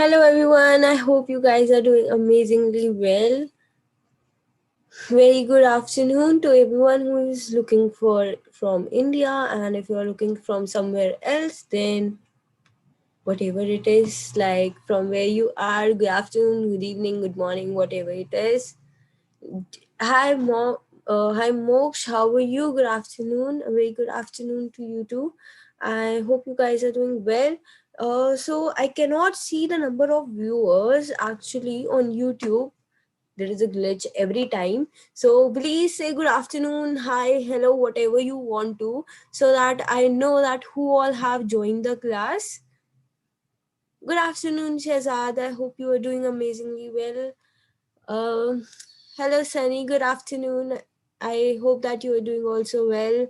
Hello everyone, I hope you guys are doing amazingly well. Very good afternoon to everyone who is looking for from India, and if you are looking from somewhere else, then whatever it is, like from where you are, good afternoon, good evening, good morning, whatever it is. Hi Mom, hi Moksha, how are you? Good afternoon. A very good afternoon to you too. I hope you guys are doing well. So I cannot see the number of viewers actually on YouTube. There is a glitch every time. So please say good afternoon, hi, hello, whatever you want to, so that I know that who all have joined the class. Good afternoon, Shazad. I hope you are doing amazingly well. Um, Hello, Sunny. Good afternoon. I hope that you are doing also well.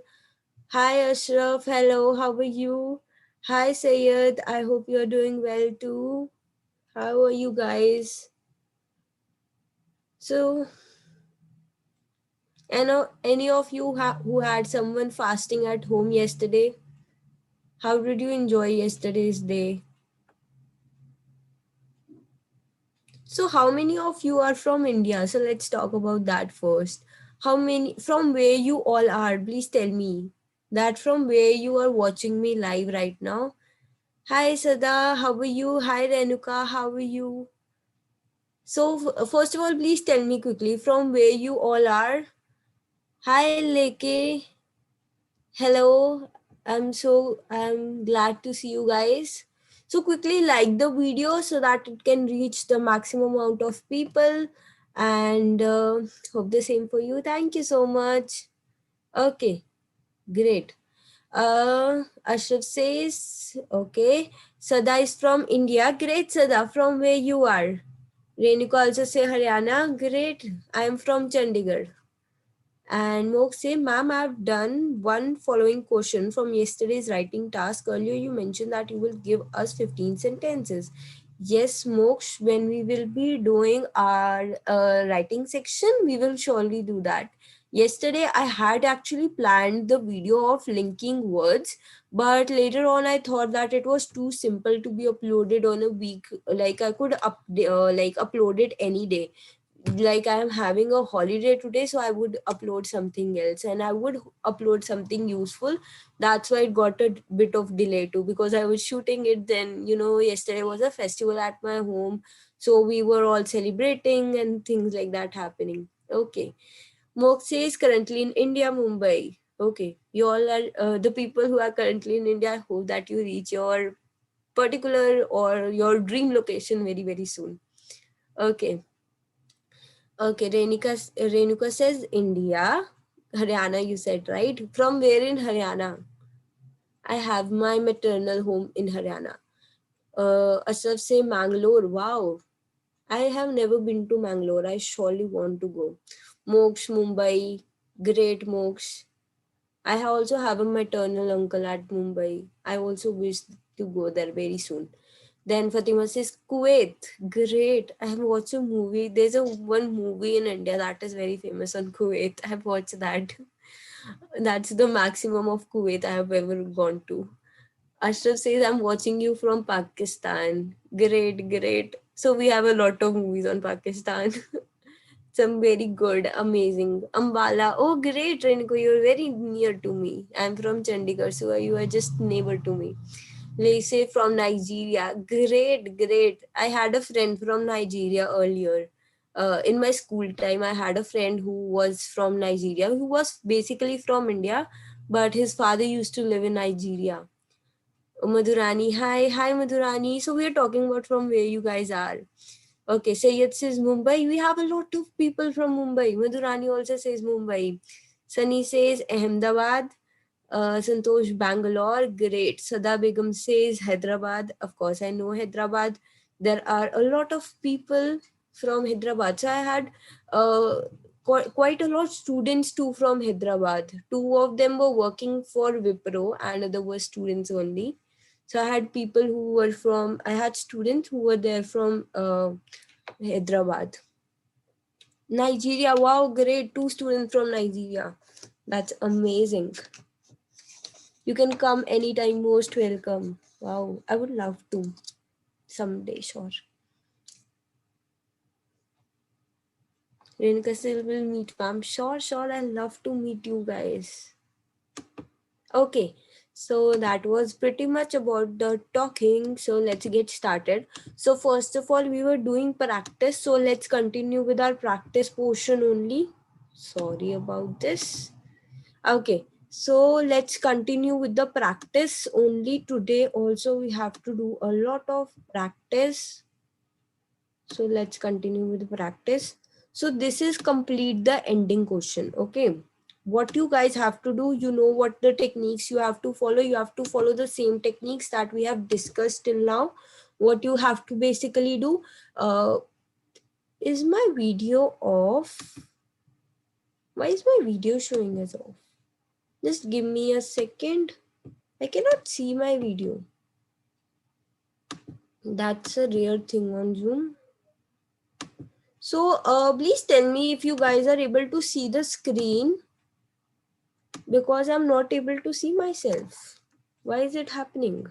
Hi, Ashraf. Hello. How are you? Hi, Sayed. I hope you are doing well too. How are you guys? So, any of you who had someone fasting at home yesterday? How did you enjoy yesterday's day? So, how many of you are from India? So, let's talk about that first. How many from where you all are? Please tell me that from where you are watching me live right now. Hi, Sada. How are you? Hi, Renuka. How are you? So, first of all, please tell me quickly from where you all are. Hi, Leke. Hello. I'm glad to see you guys. So quickly like the video so that it can reach the maximum amount of people, and hope the same for you. Thank you so much. Okay, great. Ashraf says, okay. Sada is from India. Great, Sada. From where you are? Renuka also say Haryana. Great. I am from Chandigarh. And Mok say, ma'am, I've done one following question from yesterday's writing task. Earlier, you mentioned that you will give us 15 sentences. Yes, Moksh, when we will be doing our writing section, we will surely do that. Yesterday, I had actually planned the video of linking words, but later on, I thought that it was too simple to be uploaded on a week. Like I could upload it any day, like I am having a holiday today, so I would upload something else and I would upload something useful. That's why it got a bit of delay too, because I was shooting it then, yesterday was a festival at my home, so we were all celebrating and things like that happening. Okay. Mokse is currently in India, Mumbai. Okay, you all are the people who are currently in India. I hope that you reach your particular or your dream location very very soon. Okay. Okay, Renuka says India. Haryana, you said, right? From where in Haryana? I have my maternal home in Haryana. Ashraf say Mangalore. Wow. I have never been to Mangalore. I surely want to go. Moksh, Mumbai. Great Moksh. I also have a maternal uncle at Mumbai. I also wish to go there very soon. Then Fatima says Kuwait. Great. I have watched a movie. There's a one movie in India that is very famous on Kuwait. I have watched that. That's the maximum of Kuwait I have ever gone to. Ashraf says I'm watching you from Pakistan. Great, great. So we have a lot of movies on Pakistan. Some very good, amazing. Ambala. Oh, great, Renko. You're very near to me. I'm from Chandigarh, so you are just neighbor to me. Lacey from Nigeria. Great, great. I had a friend from Nigeria earlier. In my school time, I had a friend who was from Nigeria, who was basically from India, but his father used to live in Nigeria. Madhurani, hi, hi Madhurani. So we are talking about from where you guys are. Okay, Sayed says Mumbai. We have a lot of people from Mumbai. Madhurani also says Mumbai. Sunny says Ahmedabad. Santosh Bangalore, great. Sada Begum says Hyderabad. Of course, I know Hyderabad. There are a lot of people from Hyderabad. So I had quite a lot of students too from Hyderabad. Two of them were working for Wipro and other were students only. So I had people who were from, I had students who were there from Hyderabad. Nigeria, wow, great. Two students from Nigeria. That's amazing. You can come anytime, most welcome. Wow, I would love to someday, sure. Renuka still will meet ma'am. Sure. I love to meet you guys. Okay, so that was pretty much about the talking. So let's get started. So first of all, we were doing practice. So let's continue with our practice portion only. Sorry about this. Okay, so let's continue with the practice only. Today also we have to do a lot of practice. So let's continue with the practice. So this is complete the ending question. Okay, what you guys have to do, you know what the techniques you have to follow. You have to follow the same techniques that we have discussed till now. What you have to basically do, is my video off? Why is my video showing as off? Just give me a second. I cannot see my video. That's a rare thing on Zoom. So please tell me if you guys are able to see the screen, because I'm not able to see myself. Why is it happening?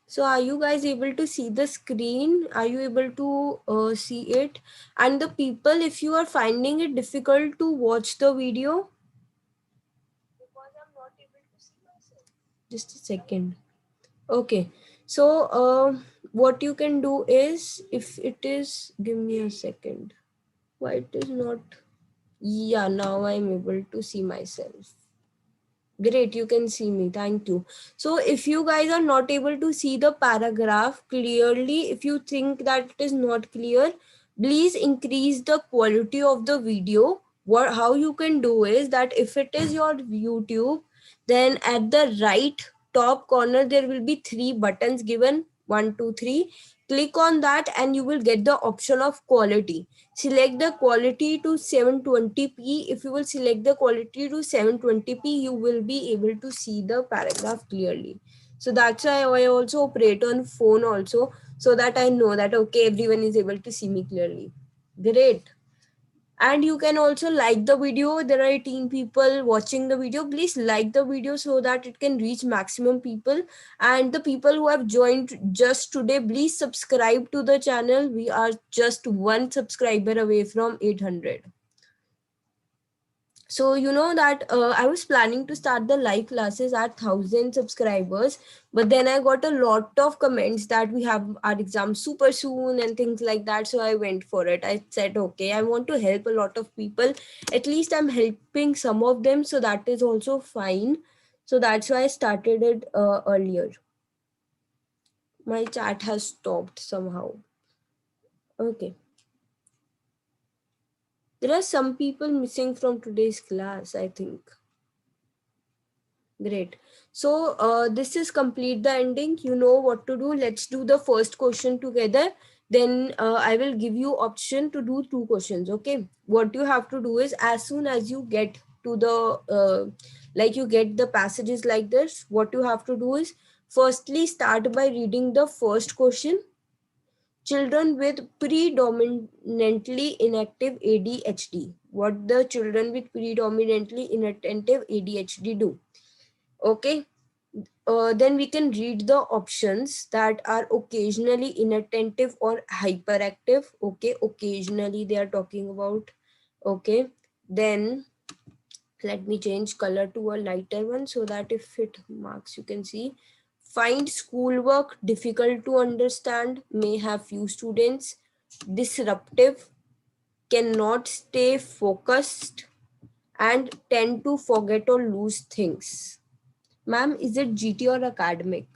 So are you guys able to see the screen? Are you able to see it? And the people, if you are finding it difficult to watch the video, because I'm not able to see myself. Just a second. Okay, so what you can do is, if it is, give me a second. Why it is not? Yeah, now I'm able to see myself. Great, you can see me. Thank you. So if you guys are not able to see the paragraph clearly, if you think that it is not clear, please increase the quality of the video. How you can do is that if it is your YouTube, then at the right top corner there will be three buttons given, 1 2 3. Click on that and you will get the option of quality. Select the quality to 720p. If you will select the quality to 720p, you will be able to see the paragraph clearly. So that's why I also operate on phone also, so that I know that okay, everyone is able to see me clearly. Great. And you can also like the video. There are 18 people watching the video. Please like the video so that it can reach maximum people. And the people who have joined just today, please subscribe to the channel. We are just one subscriber away from 800. So you know that I was planning to start the live classes at 1,000 subscribers, but then I got a lot of comments that we have our exam super soon and things like that. So I went for it. I said, okay, I want to help a lot of people. At least I'm helping some of them, so that is also fine. So that's why I started it earlier. My chat has stopped somehow. Okay. There are some people missing from today's class, I think. Great. So this is complete the ending. You know what to do. Let's do the first question together. Then I will give you option to do two questions. Okay. What you have to do is, as soon as you get to the, like you get the passages like this, what you have to do is, firstly start by reading the first question. Children with predominantly inactive ADHD. What the children with predominantly inattentive ADHD do. Okay, then we can read the options that are occasionally inattentive or hyperactive. Okay, occasionally they are talking about. Okay, then let me change color to a lighter one so that if it marks you can see. Find schoolwork difficult to understand, may have few students. Disruptive, cannot stay focused, and tend to forget or lose things. Ma'am, is it GT or academic?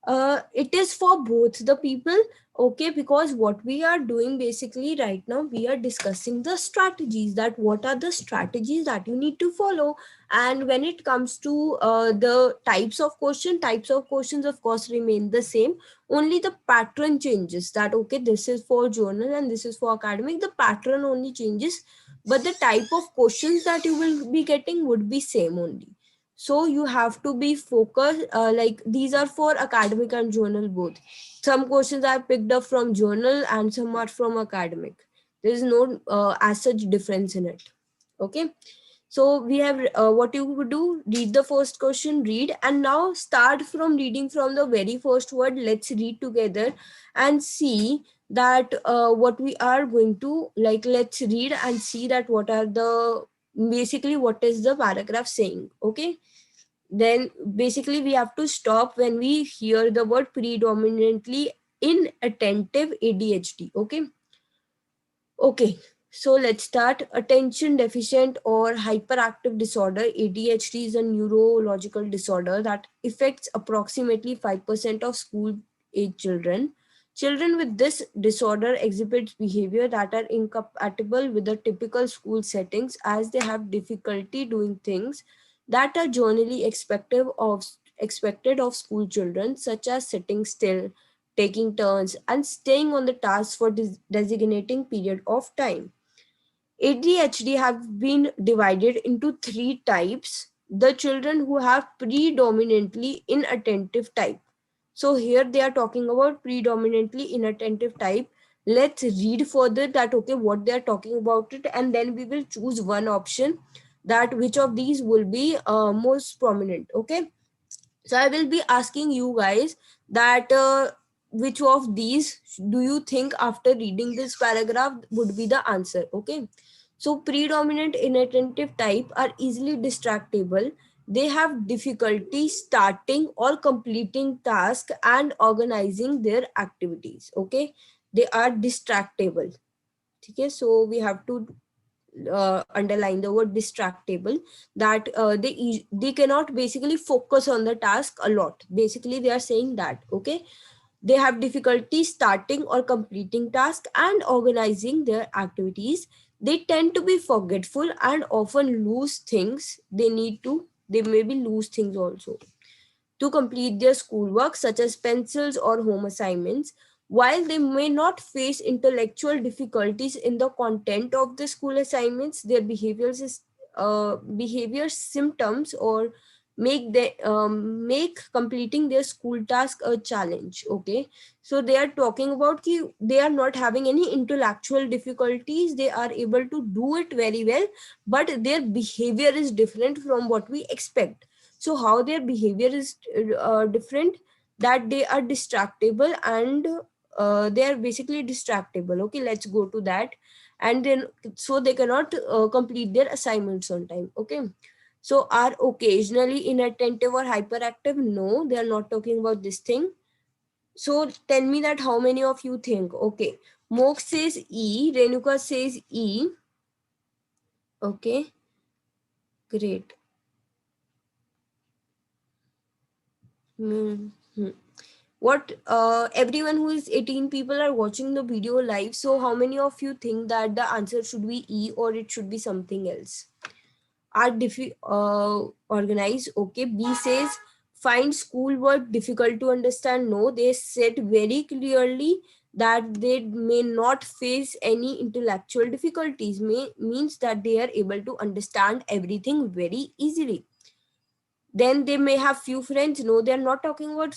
It is for both the people. Okay, because what we are doing basically right now, we are discussing the strategies, that what are the strategies that you need to follow. And when it comes to the types of questions of course remain the same. Only the pattern changes, that okay, this is for journal and this is for academic. The pattern only changes, but the type of questions that you will be getting would be same only. So you have to be focused, like these are for academic and journal both. Some questions I picked up from journal and some are from academic. There is no as such difference in it. Okay, so we have what you would do, read the first question, read, and now start from reading from the very first word. Let's read together and see that what we are going to, like, let's read and see that what are the, basically what is the paragraph saying. Okay, then basically we have to stop when we hear the word predominantly inattentive ADHD. Okay. Okay, so let's start. Attention deficient or hyperactive disorder, ADHD, is a neurological disorder that affects approximately 5% of school age children. Children with this disorder exhibit behavior that are incompatible with the typical school settings, as they have difficulty doing things that are generally expected of school children, such as sitting still, taking turns, and staying on the task for designating period of time. ADHD have been divided into three types. The children who have predominantly inattentive type. So here they are talking about predominantly inattentive type. Let's read further that, okay, what they are talking about it, and then we will choose one option, that which of these will be most prominent. Okay, so I will be asking you guys that which of these do you think after reading this paragraph would be the answer. Okay, so predominant inattentive type are easily distractible. They have difficulty starting or completing tasks and organizing their activities. Okay, they are distractible. Okay, so we have to underline the word distractible, that they cannot basically focus on the task a lot. Basically they are saying that. Okay, they have difficulty starting or completing tasks and organizing their activities. They tend to be forgetful and often lose things they need to, they maybe lose things also to complete their schoolwork, such as pencils or home assignments. While they may not face intellectual difficulties in the content of the school assignments, their behavior symptoms or make completing their school task a challenge. Okay, so they are talking about ki they are not having any intellectual difficulties. They are able to do it very well, but their behavior is different from what we expect. So how their behavior is different, that they are distractible, and they are basically distractible. Okay, let's go to that. And then, so they cannot complete their assignments on time. Okay, so are occasionally inattentive or hyperactive? No, they are not talking about this thing. So tell me that how many of you think. Okay, Mok says E, Renuka says E. Okay, great. Hmm. What, everyone who is 18 people are watching the video live, so how many of you think that the answer should be E or it should be something else? Are organized? Okay, B says find schoolwork difficult to understand. No, they said very clearly that they may not face any intellectual difficulties, means that they are able to understand everything very easily. Then they may have few friends. No, they are not talking about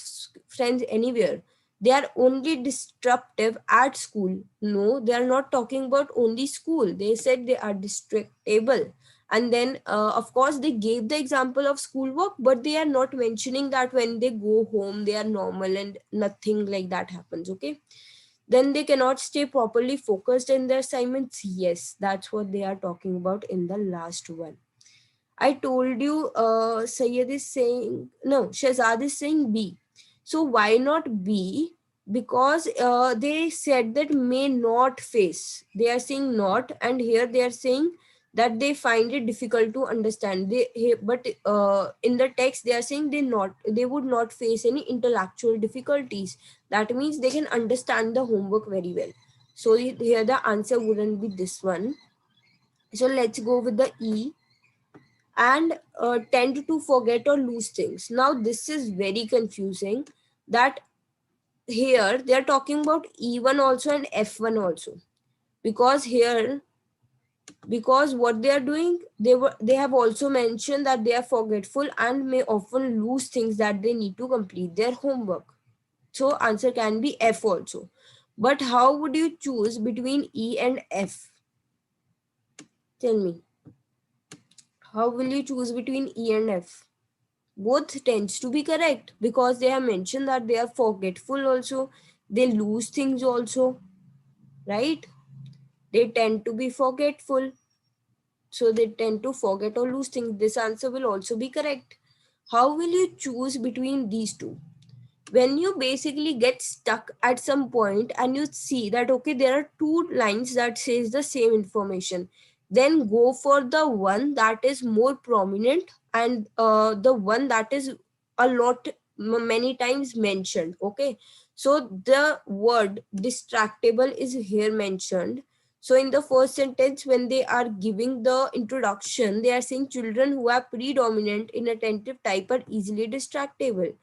friends anywhere. They are only disruptive at school. No, they are not talking about only school. They said they are distractible. And then of course they gave the example of schoolwork, but they are not mentioning that when they go home they are normal and nothing like that happens. Okay, then they cannot stay properly focused in their assignments. Yes, that's what they are talking about in the last one. I told you Sayyid is saying, no, Shahzad is saying B. So why not B? Because they said that may not face. They are saying not, and here they are saying that they find it difficult to understand. But in the text they are saying they would not face any intellectual difficulties. That means they can understand the homework very well. So here the answer wouldn't be this one. So let's go with the E. And tend to forget or lose things. Now this is very confusing, that here they are talking about E1 also and F1 also, because here, because what they are doing, they have also mentioned that they are forgetful and may often lose things that they need to complete their homework. So answer can be F also. But how would you choose between E and F? Tell me, how will you choose between E and F? Both tends to be correct, because they have mentioned that they are forgetful also, they lose things also. right? They tend to be forgetful, so they tend to forget or lose things. This answer will also be correct. How will you choose between these two? When you basically get stuck at some point and you see that okay, there are two lines that says the same information, then go for the one that is more prominent and the one that is a lot many times mentioned. Okay, so the word distractible is here mentioned. So in the first sentence, when they are giving the introduction, they are saying children who are predominant inattentive type are easily distractible.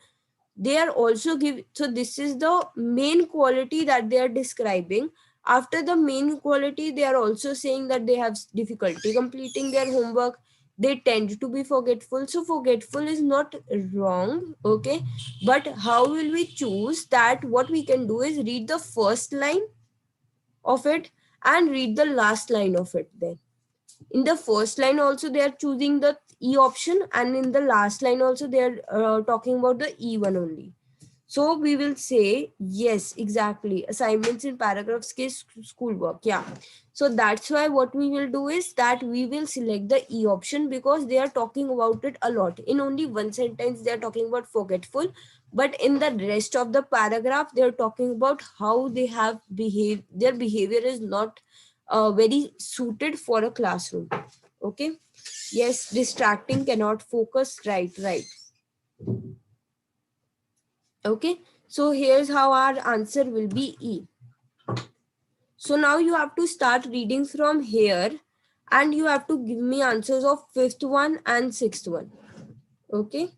They are also give, so this is the main quality that they are describing. After the main quality, they are also saying that they have difficulty completing their homework, they tend to be forgetful. So forgetful is not wrong, okay, but how will we choose that? What we can do is read the first line of it and read the last line of it. Then in the first line also they are choosing the E option, and in the last line also they are talking about the E one only. So we will say yes, exactly, assignments in paragraphs ke schoolwork. Yeah, so that's why what we will do is that we will select the E option, because they are talking about it a lot. In only one sentence they are talking about forgetful, but in the rest of the paragraph they are talking about how they have behaved, their behavior is not very suited for a classroom. Okay, yes, distracting, cannot focus, right, right. Okay, so here's how our answer will be E. So now you have to start reading from here, and you have to give me answers of fifth one and sixth one. Okay,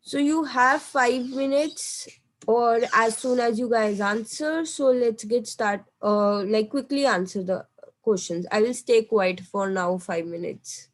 so you have 5 minutes, or as soon as you guys answer. So let's get start, like quickly answer the questions. I will stay quiet for now 5 minutes.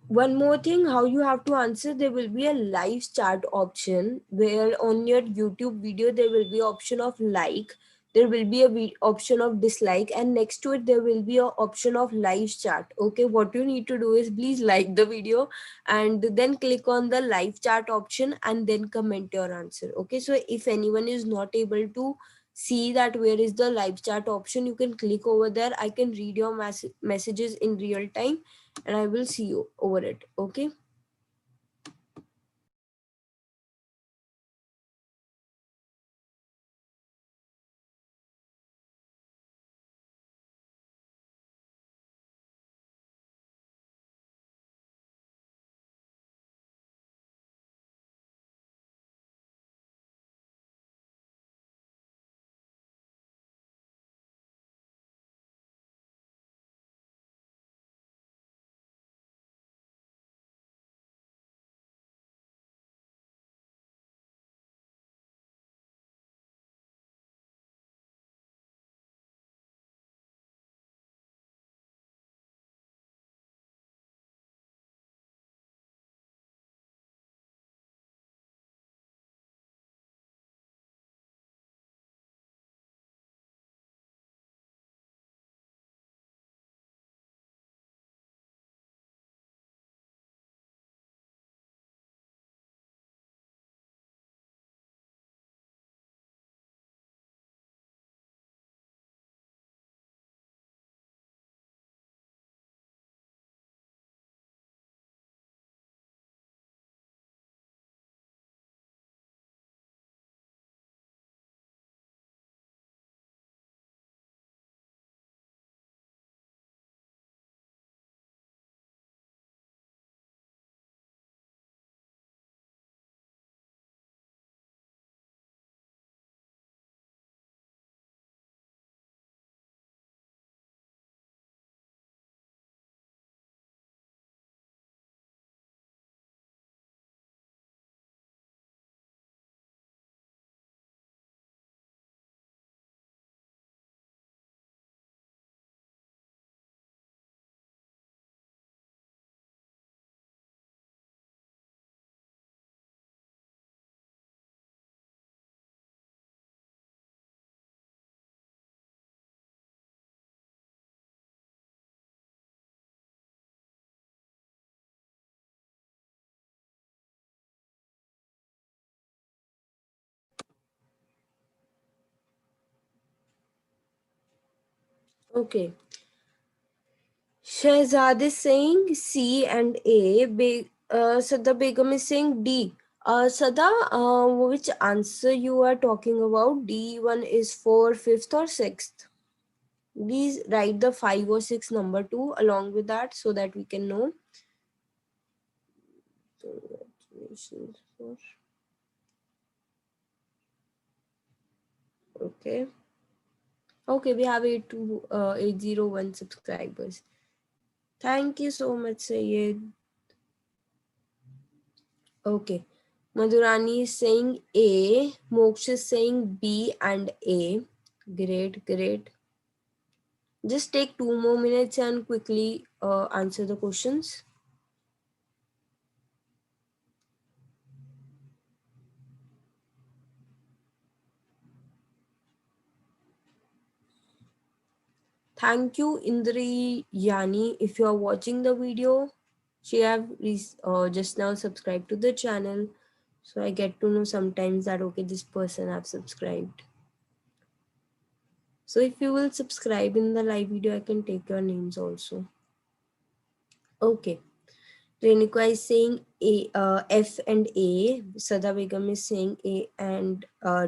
One more thing, how you have to answer, there will be a live chat option, where on your YouTube video there will be option of like, there will be a option of dislike, and next to it there will be a option of live chat. Okay, what you need to do is please like the video and then click on the live chat option and then comment your answer. Okay, so if anyone is not able to see that where is the live chat option, you can click over there. I can read your messages in real time and I will see you over it. Okay. Okay. Shehzad is saying C and A. Sada Begum is saying D. Sada, which answer you are talking about? D one is for fifth or sixth? Please write the 5 or 6 number too along with that so that we can know. Congratulations for. Okay. Okay, we have 801 subscribers. Thank you so much, Sayed. Okay. Madhurani is saying A. Moksh is saying B and A. Great, great. Just take 2 more minutes and quickly answer the questions. Thank you, Indri Yani. If you are watching the video, she have just now subscribed to the channel. So I get to know sometimes that, okay, this person have subscribed. So if you will subscribe in the live video, I can take your names also. Okay. Renika is saying F and A. Sada Begum is saying A and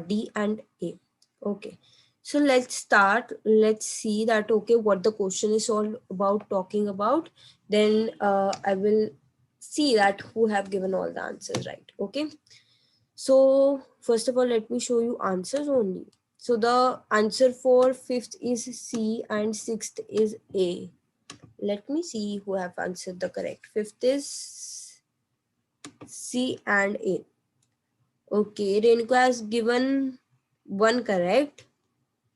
D and A. Okay. So let's start. Let's see that, okay, what the question is all about talking about. Then I will see that who have given all the answers right. Okay. So first of all, let me show you answers only. So the answer for fifth is C and sixth is A. Let me see who have answered the correct. Fifth is C and A. Okay, Renuka has given one correct.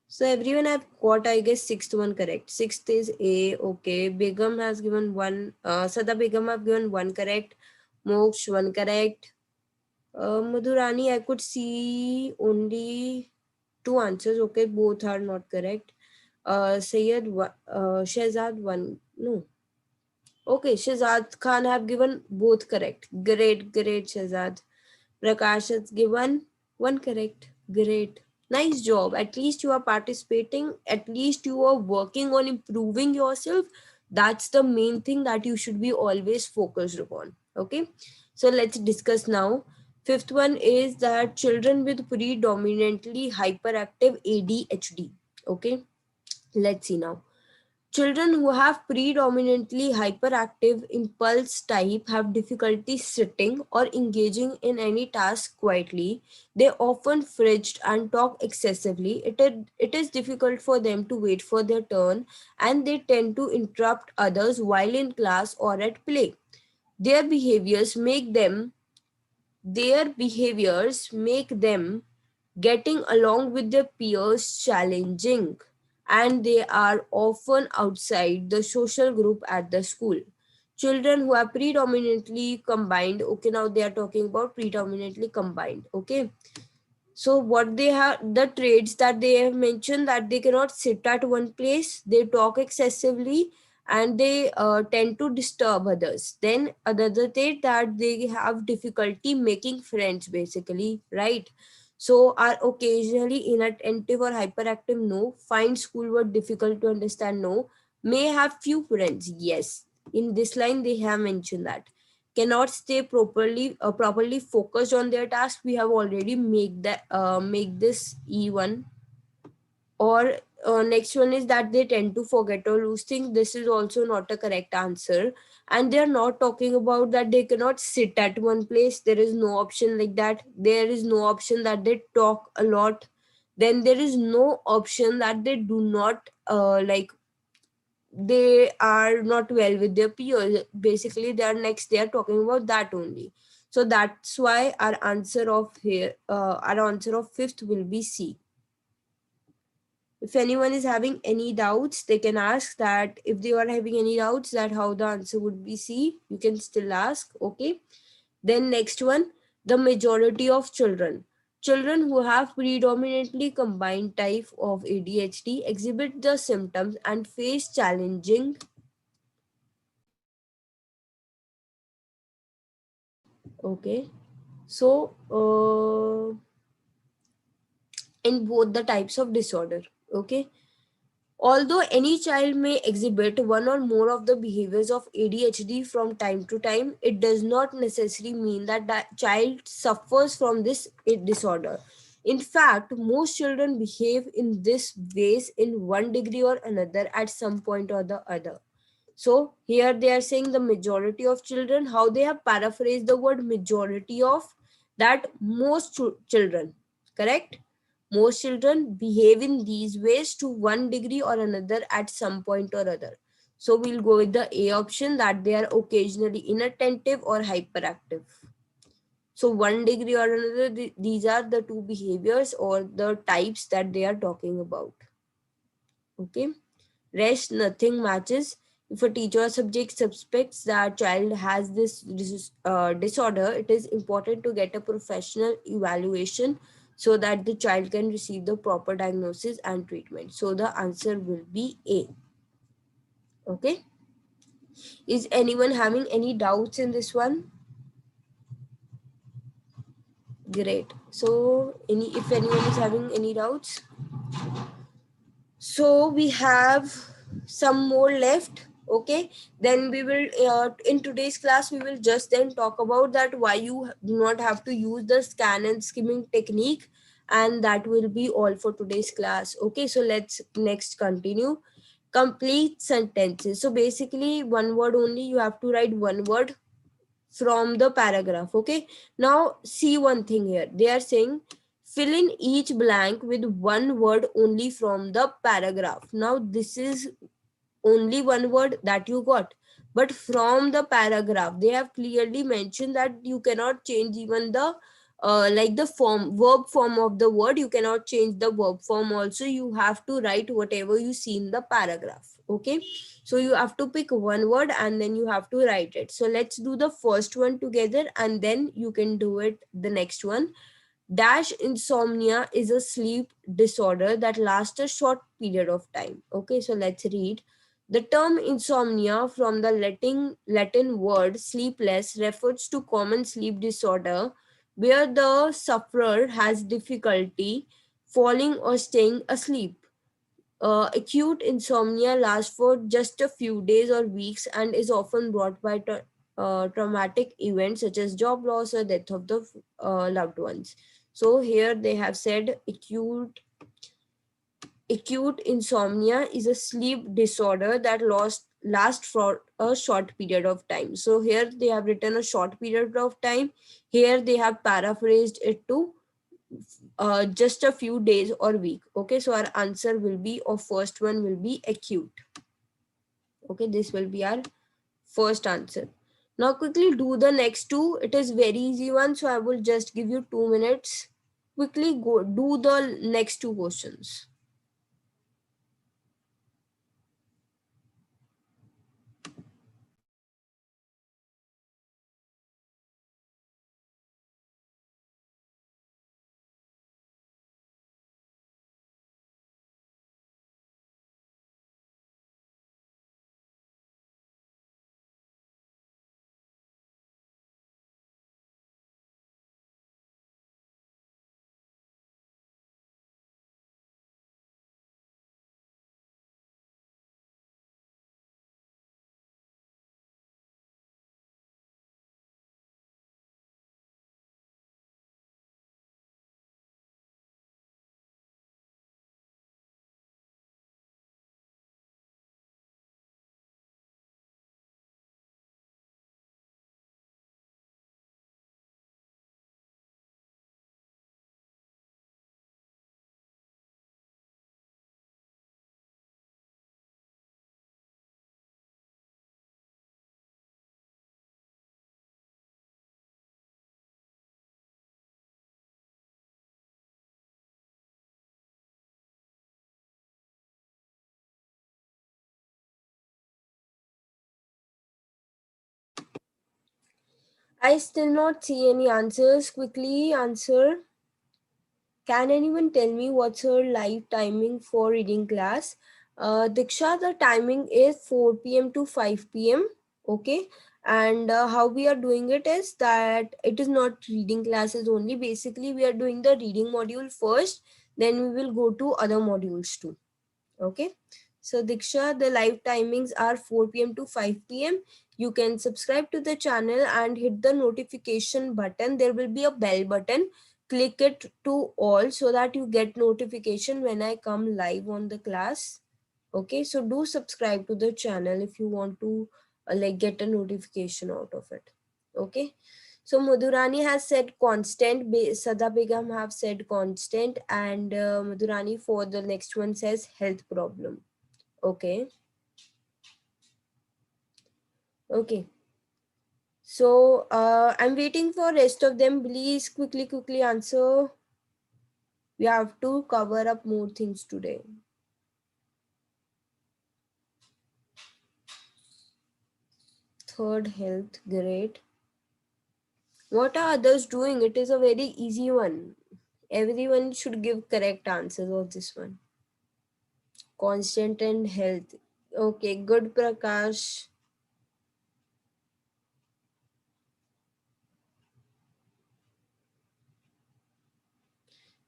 So everyone have got, I guess, sixth one correct. Sixth is A. Okay, Begum has given one. Sada Begum have given one correct. Moksh one correct. Madhurani, I could see only two answers. Okay, both are not correct. Sayed, Shehzad one. No. Okay, Shehzad Khan have given both correct. Great, great, Shehzad. Prakash has given one correct. Great. Nice job. At least you are participating. At least you are working on improving yourself. That's the main thing that you should be always focused upon. Okay. So let's discuss now. Fifth one is that children with predominantly hyperactive ADHD. Okay. Let's see now. Children who have predominantly hyperactive impulse type have difficulty sitting or engaging in any task quietly. They often fidget and talk excessively. It is difficult for them to wait for their turn, and they tend to interrupt others while in class or at play. Their behaviors make them their behaviors make them getting along with their peers challenging, and they are often outside the social group at the school. Children who are predominantly combined, okay, now they are talking about predominantly combined, okay. So what they have, the traits that they have mentioned, that they cannot sit at one place, they talk excessively, and they tend to disturb others. Then another trait, that they have difficulty making friends basically, right? So are occasionally inattentive or hyperactive, no. Find schoolwork difficult to understand, no. May have few friends, yes. In this line they have mentioned that. Cannot stay properly focused on their task, we have already make this E1. Or next one is that they tend to forget or lose things. This is also not a correct answer. And they are not talking about that they cannot sit at one place. There is no option like that. There is no option that they talk a lot. Then there is no option that they do not they are not well with their peers. Basically they are next, they are talking about that only. So that's why our answer of fifth will be C. If anyone is having any doubts, they can ask that. If they are having any doubts that how the answer would be C, you can still ask. Okay. Then next one, the majority of children who have predominantly combined type of ADHD exhibit the symptoms and face challenging. Okay. So in both the types of disorder. Okay. Although any child may exhibit one or more of the behaviors of ADHD from time to time, it does not necessarily mean that that child suffers from this disorder. In fact, most children behave in this ways in one degree or another at some point or the other. So here they are saying the majority of children, how they have paraphrased the word majority of, that most children, correct? Most children behave in these ways to one degree or another at some point or other. So we'll go with the A option, that they are occasionally inattentive or hyperactive. So one degree or another, these are the two behaviors or the types that they are talking about. Okay. Rest, nothing matches. If a teacher or subject suspects that child has this disorder, it is important to get a professional evaluation so that the child can receive the proper diagnosis and treatment. So the answer will be A. Okay. Is anyone having any doubts in this one? Great. So if anyone is having any doubts, so we have some more left. Okay, then we will in today's class we will just then talk about that why you do not have to use the scan and skimming technique, and that will be all for today's class. Okay, so let's next continue. Complete sentences. So basically one word only, you have to write one word from the paragraph. Okay, now see one thing here, they are saying fill in each blank with one word only from the paragraph. Now this is only one word that you got, but from the paragraph they have clearly mentioned that you cannot change even the like the verb form of the word, you cannot change the verb form also, you have to write whatever you see in the paragraph. Okay, so you have to pick one word and then you have to write it. So let's do the first one together and then you can do it the next one. Dash insomnia is a sleep disorder that lasts a short period of time. Okay, so let's read. The term insomnia from the Latin word sleepless refers to common sleep disorder where the sufferer has difficulty falling or staying asleep. Acute insomnia lasts for just a few days or weeks and is often brought by traumatic events such as job loss or death of the loved ones. So here they have said acute insomnia is a sleep disorder that lasts for a short period of time. So here they have written a short period of time. Here they have paraphrased it to just a few days or week. Okay, so our answer will be, or first one will be acute. Okay, this will be our first answer. Now quickly do the next two. It is very easy one, so I will just give you 2 minutes. Quickly go do the next two questions. I still not see any answers. Quickly answer. Can anyone tell me what's her live timing for reading class? Diksha, the timing is 4 p.m. to 5 p.m. Okay. And how we are doing it is that it is not reading classes only. Basically, we are doing the reading module first, then we will go to other modules too. Okay. So Diksha, the live timings are 4 p.m. to 5 p.m. You can subscribe to the channel and hit the notification button. There will be a bell button. Click it to all so that you get notification when I come live on the class. Okay, so do subscribe to the channel if you want to like get a notification out of it. Okay, so Madhurani has said constant, Sada Begum have said constant, and Madhurani for the next one says health problem. Okay. Okay. So I'm waiting for rest of them. Please quickly answer. We have to cover up more things today. Third health, great. What are others doing? It is a very easy one. Everyone should give correct answers of this one. Constant and health. Okay, good Prakash.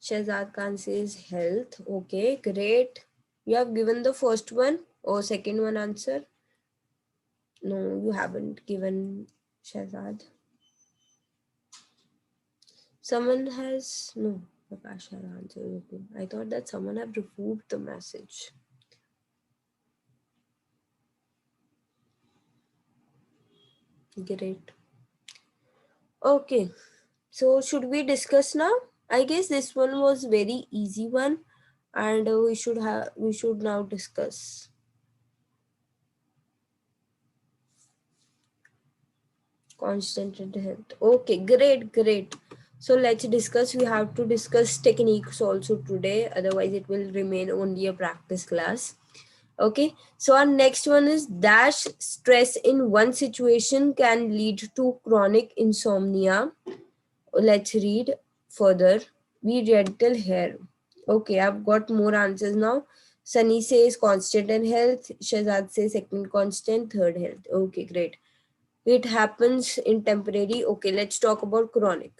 Shahzad Khan says health. Okay, great. You have given the first one or second one answer. No, you haven't given Shahzad. Someone has no. Prakash has answered. Okay. I thought that someone have removed the message. Great. Okay. So should we discuss now? I guess this one was very easy one, and we should now discuss. Constant and health. Okay, great. So let's discuss. We have to discuss techniques also today, otherwise it will remain only a practice class. Okay, so our next one is dash stress in one situation can lead to chronic insomnia. Let's read further. We read till here. Okay, I've got more answers now. Sunny says constant and health. Shazad says second constant, third health. Okay, great. It happens in temporary. Okay, let's talk about chronic.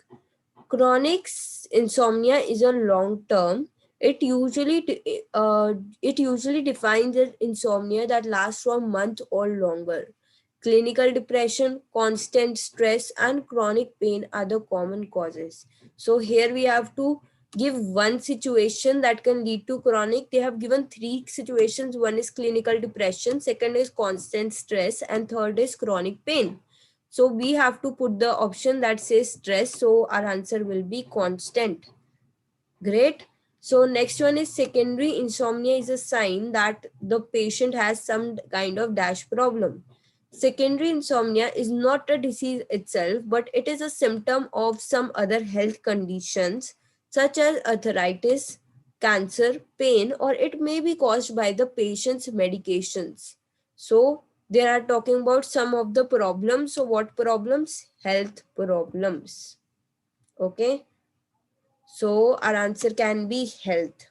Chronic insomnia is a long term. It usually it usually defines as insomnia that lasts for a month or longer. Clinical depression, constant stress, and chronic pain are the common causes. So here we have to give one situation that can lead to chronic. They have given three situations. One is clinical depression, second is constant stress, and third is chronic pain. So we have to put the option that says stress. So our answer will be constant. Great. So next one is secondary insomnia is a sign that the patient has some kind of dash problem. Secondary insomnia is not a disease itself, but it is a symptom of some other health conditions such as arthritis, cancer, pain, or it may be caused by the patient's medications. So they are talking about some of the problems. So what problems? Health problems. Okay. So our answer can be health.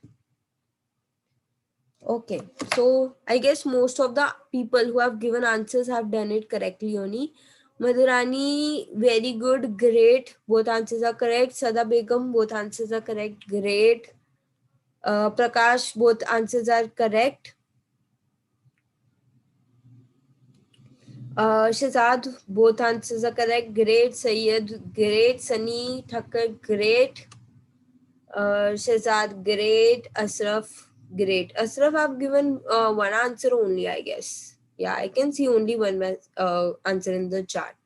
Okay, so I guess most of the people who have given answers have done it correctly only. Madhurani, very good, great. Both answers are correct. Sada Begum, both answers are correct, great. Prakash, both answers are correct. Shazad, both answers are correct, great. Sayyid, great. Sunny Thakkar, great. Shahzad, great. Ashraf, great. Ashraf, I've given one answer only, I guess. Yeah, I can see only one answer in the chart.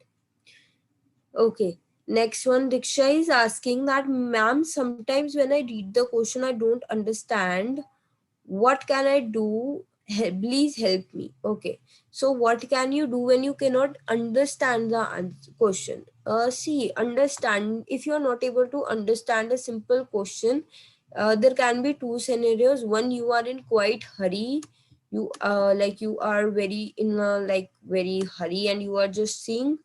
Okay. Next one, Diksha is asking that, ma'am, sometimes when I read the question, I don't understand. What can I do? Please help me. Okay, so what can you do when you cannot understand the question? See, understand, if you are not able to understand a simple question, there can be two scenarios. One, you are in quite hurry, you like you are very in a like very hurry and you are just seeing.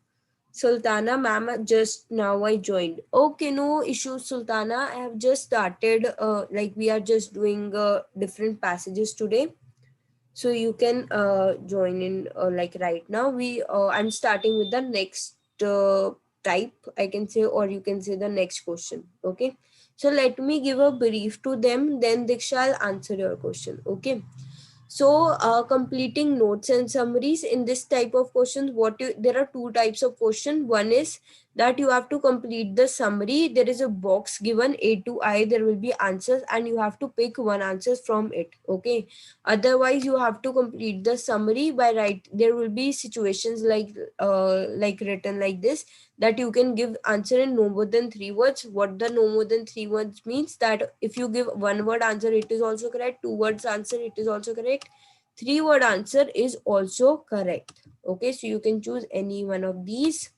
Sultana, ma'am, just now I joined. Okay, no issue, Sultana. I have just started, like we are just doing different passages today. So you can join in like right now. I'm starting with the next type, I can say, or you can say the next question. Okay. So let me give a brief to them, then Diksha will answer your question. Okay. So, completing notes and summaries in this type of questions, there are two types of question. One is that you have to complete the summary. There is a box given A to I. There will be answers, and you have to pick one answer from it. Okay. Otherwise, you have to complete the summary by write. There will be situations like written like this, that you can give answer in no more than 3 words. What the no more than 3 words means, that if you give one word answer, it is also correct. 2 words answer, it is also correct. 3 word answer is also correct. Okay, so you can choose any one of these.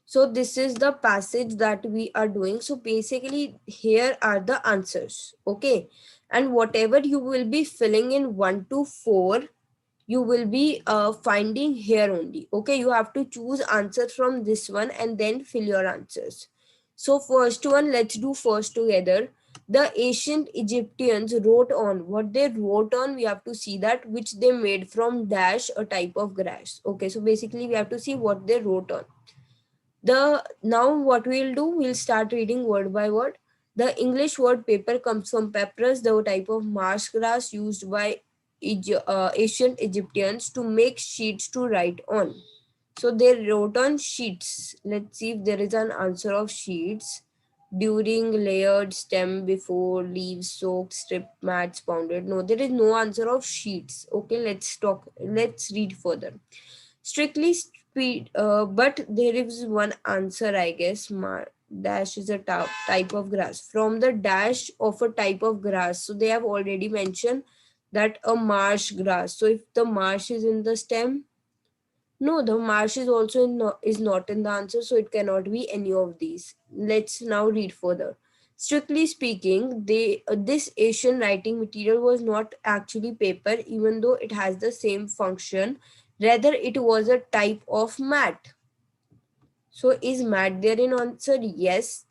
So this is the passage that we are doing. So basically here are the answers. Okay, and whatever you will be filling in 1 to 4, you will be finding here only. Okay, you have to choose answer from this one and then fill your answers. So first one, let's do first together. The ancient Egyptians wrote on. What they wrote on, we have to see that, which they made from dash, a type of grass. Okay, so basically we have to see what they wrote on. The now what we'll do, we'll start reading word by word. The English word paper comes from papyrus, the type of marsh grass used by ancient Egyptians to make sheets to write on. So they wrote on sheets. Let's see if there is an answer of sheets. During layered stem, before leaves soaked, strip mats pounded. No, there is no answer of sheets. Okay, let's read further. Strictly speed, but there is one answer, I guess. Dash is a type of grass. From the dash of a type of grass. So they have already mentioned that a marsh grass. So if the marsh is in the stem, no, the marsh is also is not in the answer, so it cannot be any of these. Let's now read further. Strictly speaking, this Asian writing material was not actually paper, even though it has the same function. Rather, it was a type of mat. So, is mat there in answer? Yes.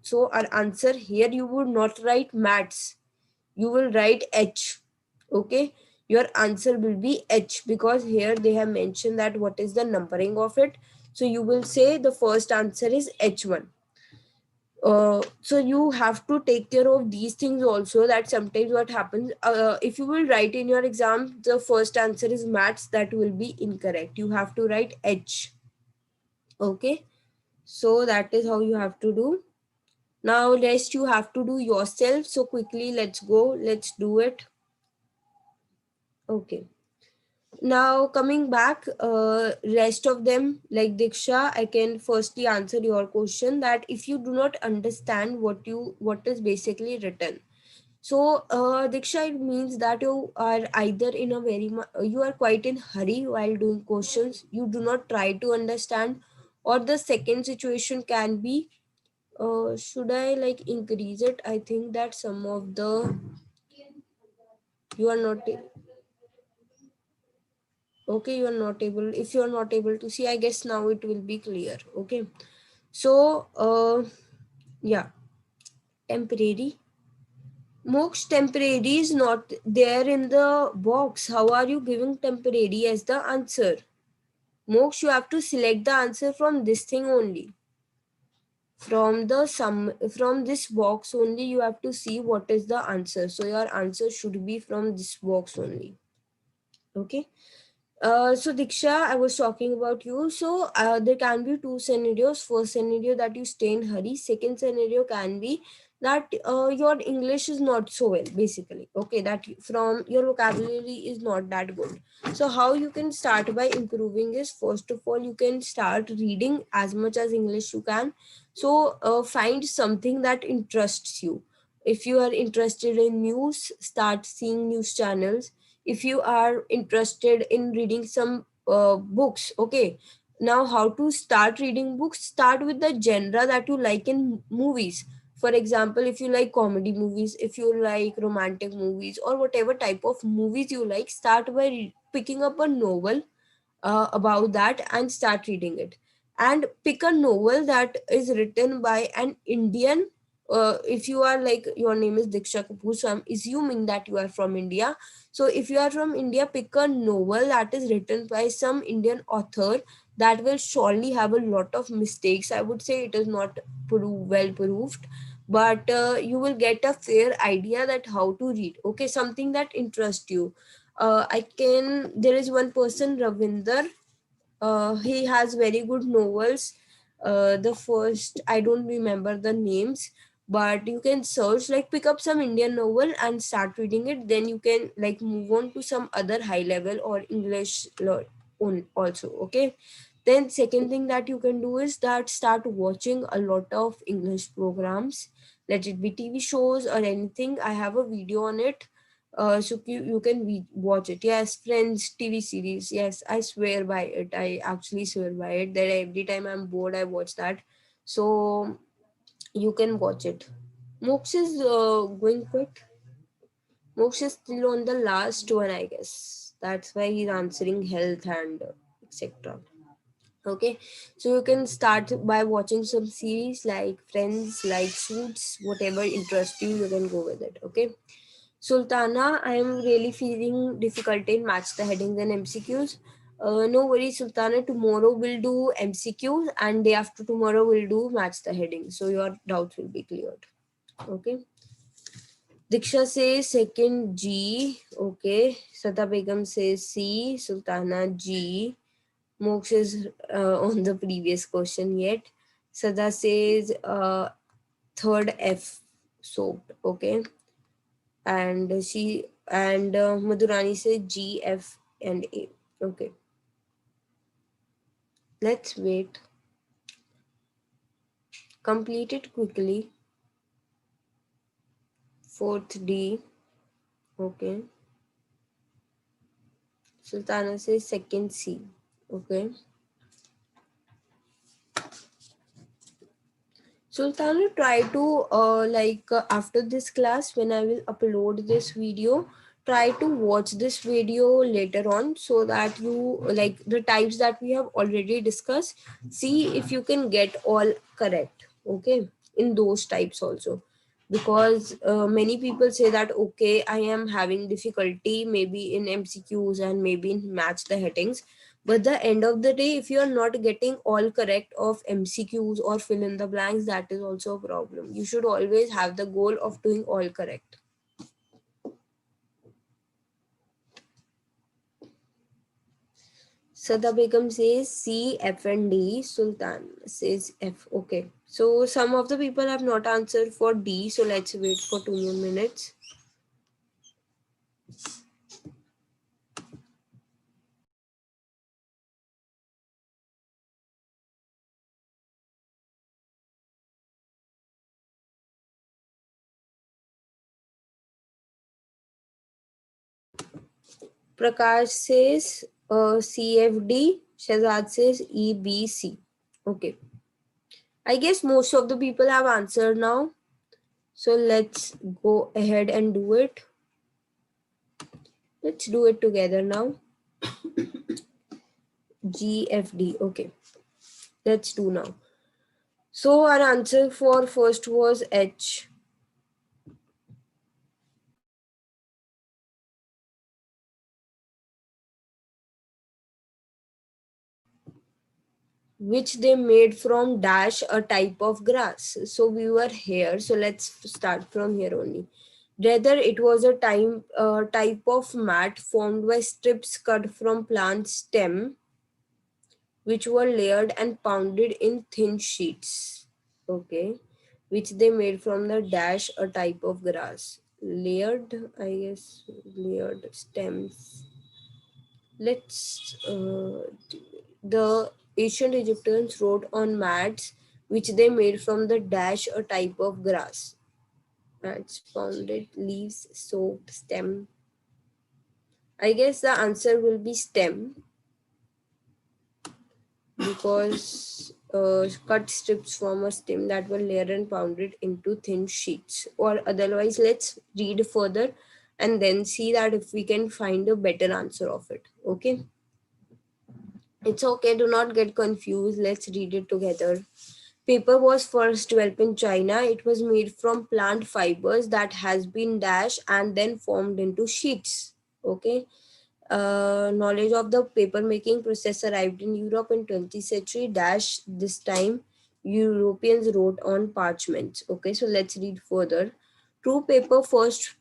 So our answer here, you would not write mats, you will write H. Okay, your answer will be H, because here they have mentioned that what is the numbering of it. So you will say the first answer is H1. So you have to take care of these things also, that sometimes what happens, if you will write in your exam the first answer is maths, that will be incorrect. You have to write H. Okay, so that is how you have to do. Now rest you have to do yourself, so quickly let's go, let's do it. Okay, now coming back, rest of them, like Diksha, I can firstly answer your question, that if you do not understand what is basically written, so Diksha, it means that you are either in a you are quite in hurry while doing questions, you do not try to understand, or the second situation can be, should I like increase it? I think that some of the, you are not, okay, you are not able, if you are not able to see, I guess now it will be clear. Okay, so yeah, temporary. Mox, temporary is not there in the box. How are you giving temporary as the answer? Mox, you have to select the answer from this thing only. From this box only, you have to see what is the answer. So your answer should be from this box only. Okay. So Diksha, I was talking about you. So there can be two scenarios. First scenario, that you stay in hurry. Second scenario can be that your English is not so well, basically. Okay, that from your vocabulary is not that good. So how you can start by improving is, first of all, you can start reading as much as English you can. So find something that interests you. If you are interested in news, start seeing news channels. If you are interested in reading some books, okay, now how to start reading books, start with the genre that you like in movies. For example, if you like comedy movies, if you like romantic movies, or whatever type of movies you like, start by picking up a novel about that and start reading it. And pick a novel that is written by an Indian. If you are like, your name is Diksha Kapoor, so I'm assuming that you are from India. So if you are from India, pick a novel that is written by some Indian author, that will surely have a lot of mistakes. I would say it is not well proved, but you will get a fair idea that how to read. Okay, something that interests you. There is one person, Ravinder. He has very good novels. The first, I don't remember the names, but you can search, like pick up some Indian novel and start reading it. Then you can like move on to some other high level or English also. Okay. Then second thing that you can do is that start watching a lot of English programs. Let it be TV shows or anything. I have a video on it, so you can watch it. Yes, Friends TV series. Yes, I swear by it. I actually swear by it that every time I'm bored, I watch that. So you can watch it. Mox is going quick. Mox is still on the last one, I guess. That's why he's answering health and etc. Okay, so you can start by watching some series like Friends, like Suits, whatever interests you, you can go with it. Okay. Sultana, I am really feeling difficulty in match the headings and MCQs. No worries, Sultana. Tomorrow we'll do MCQs and day after tomorrow we'll do match the headings. So your doubts will be cleared. Okay. Diksha says second G. Okay. Sata Begum says C. Sultana G. Moksha is on the previous question yet. Sada says third F soaked. Okay. And Madhurani said G, F, and A. Okay, let's wait. Complete it quickly. Fourth D. Okay. Sultana says second C. Okay. Sultana, try to after this class, when I will upload this video, try to watch this video later on so that you like the types that we have already discussed. See if you can get all correct. Okay, in those types also, because many people say that okay, I am having difficulty maybe in MCQs and maybe in match the headings, but the end of the day, if you are not getting all correct of MCQs or fill in the blanks, that is also a problem. You should always have the goal of doing all correct. Sada Begum says C, F and D. Sultan says F. Okay. So some of the people have not answered for D. So let's wait for 2 more minutes. Prakash says CFD. Shazad says EBC. Okay. I guess most of the people have answered now. So let's go ahead and do it. Let's do it together now. GFD. Okay. Let's do now. So our answer for first was H. Which they made from dash, a type of grass. So we were here. So let's start from here only. Rather, it was a type of mat formed by strips cut from plant stem, which were layered and pounded in thin sheets. Okay, which they made from the dash, a type of grass. Layered, I guess, layered stems. Let's the ancient Egyptians wrote on mats which they made from the dash, a type of grass. Mats pounded, leaves, soaked, stem. I guess the answer will be stem, because cut strips from a stem that were layered and pounded into thin sheets. Or otherwise, let's read further and then see that if we can find a better answer of it. Okay. It's okay, do not get confused. Let's read it together. Paper was first developed in China. It was made from plant fibers that has been dashed and then formed into sheets. Okay. Knowledge of the paper making process arrived in Europe in 20th century dash this time Europeans wrote on parchments. Okay, so let's read further. True paper first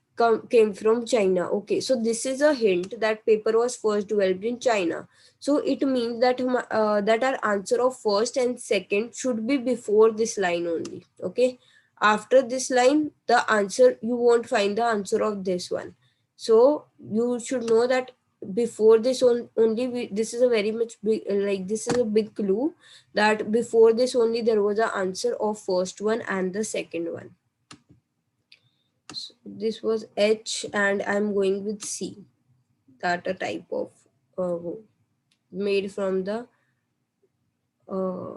came from China. Okay, so this is a hint that paper was first developed in China. So it means that that our answer of first and second should be before this line only. Okay, after this line, the answer, you won't find the answer of this one. So you should know that before this only this is a very much big, like this is a big clue, that before this only there was an answer of first one and the second one. So this was H and I'm going with C, that a type of uh, made from the uh,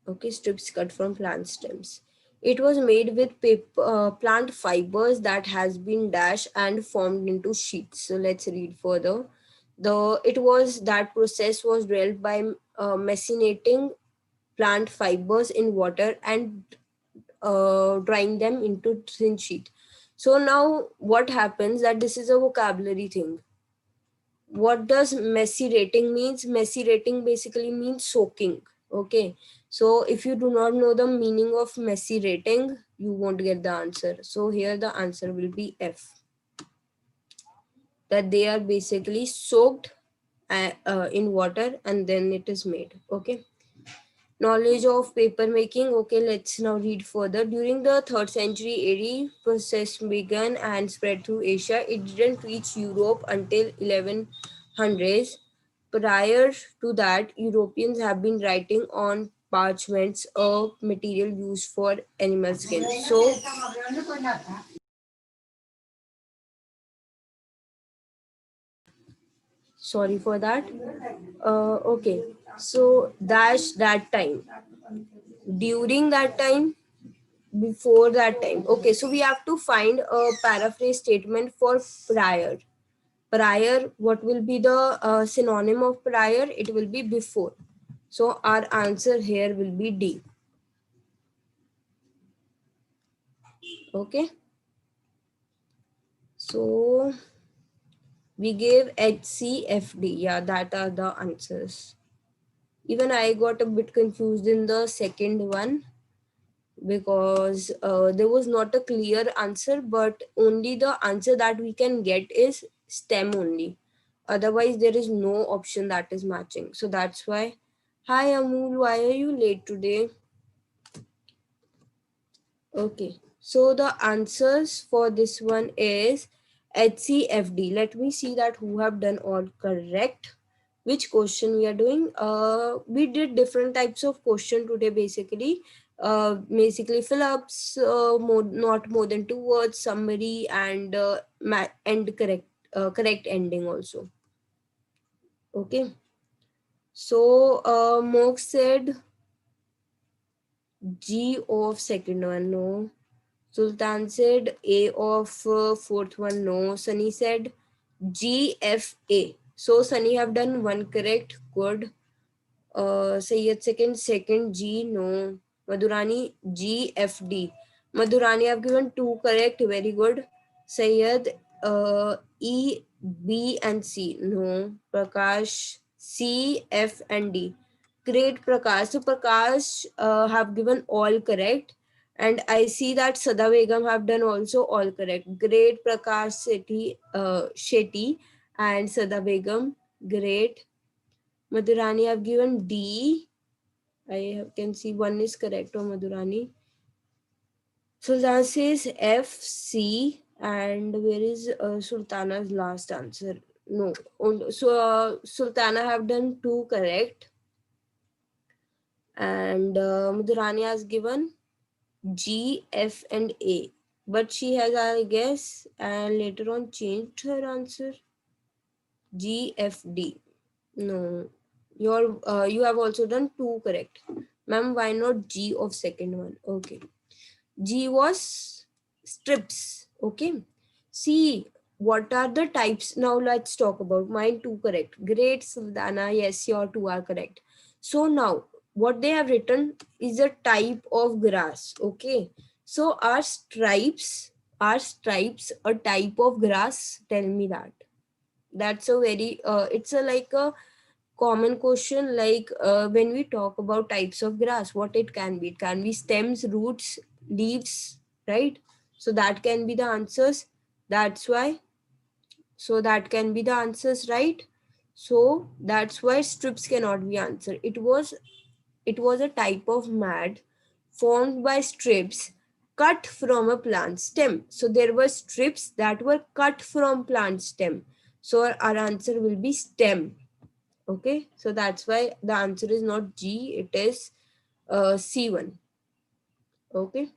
okay, strips cut from plant stems. It was made with paper, plant fibers that has been dashed and formed into sheets. So let's read further. That process was developed by macinating plant fibers in water and drying them into thin sheet. So now what happens, that this is a vocabulary thing. What does macerating means? Macerating basically means soaking. Okay, so if you do not know the meaning of macerating, you won't get the answer. So here the answer will be F, that they are basically soaked in water and then it is made. Okay, knowledge of paper making. Okay, let's now read further. During the 3rd century AD, process began and spread through Asia. It didn't reach Europe until 1100s. Prior to that, Europeans have been writing on parchments, a material used for animal skin. So, sorry for that. Okay, so that's that time. During that time, before that time. Okay, so we have to find a paraphrase statement for prior. Prior, what will be the synonym of prior? It will be before. So our answer here will be D. Okay, so we gave HCFD. Yeah, that are the answers. Even I got a bit confused in the second one, because there was not a clear answer, but only the answer that we can get is STEM only. Otherwise, there is no option that is matching. So that's why. Hi Amul, why are you late today? Okay, so the answers for this one is HCFD. Let me see that who have done all correct. Which question we are doing? We did different types of question today. Basically fill-ups, not more than 2 words, summary, and end correct ending also. Okay. So Mok said G of second one, no. Sultan said A of fourth one, no. Sunny said G, F, A. So Sunny have done one correct, good. Sayyid second G, no. Madhurani G, F, D. Madhurani have given two correct, very good. Sayyid E, B and C, no. Prakash C, F and D. Great, Prakash. So Prakash have given all correct. And I see that Sada Begum have done also all correct. Great, Prakash Shetty and Sada Begum. Great. Madhurani have given D. Can see one is correct of Madhurani. Sultan says F, C, and where is Sultana's last answer? No. So Sultana have done two correct. And Madhurani has given G, F, and A. But she has, I guess, and later on changed her answer. G, F, D. No, you have also done two correct. Ma'am, why not G of second one? Okay. G was strips. Okay. C, what are the types? Now let's talk about mine two correct. Great, Sultana. Yes, your two are correct. So now what they have written is a type of grass. Okay. So are stripes a type of grass? Tell me that. That's a very it's a like a common question, like when we talk about types of grass, what it can be stems, roots, leaves, right? So that can be the answers. That's why, so that can be the answers, right? So that's why strips cannot be answered. It was a type of mat formed by strips cut from a plant stem. So there were strips that were cut from plant stem. So our answer will be stem. Okay, so that's why the answer is not G, it is C1. Okay.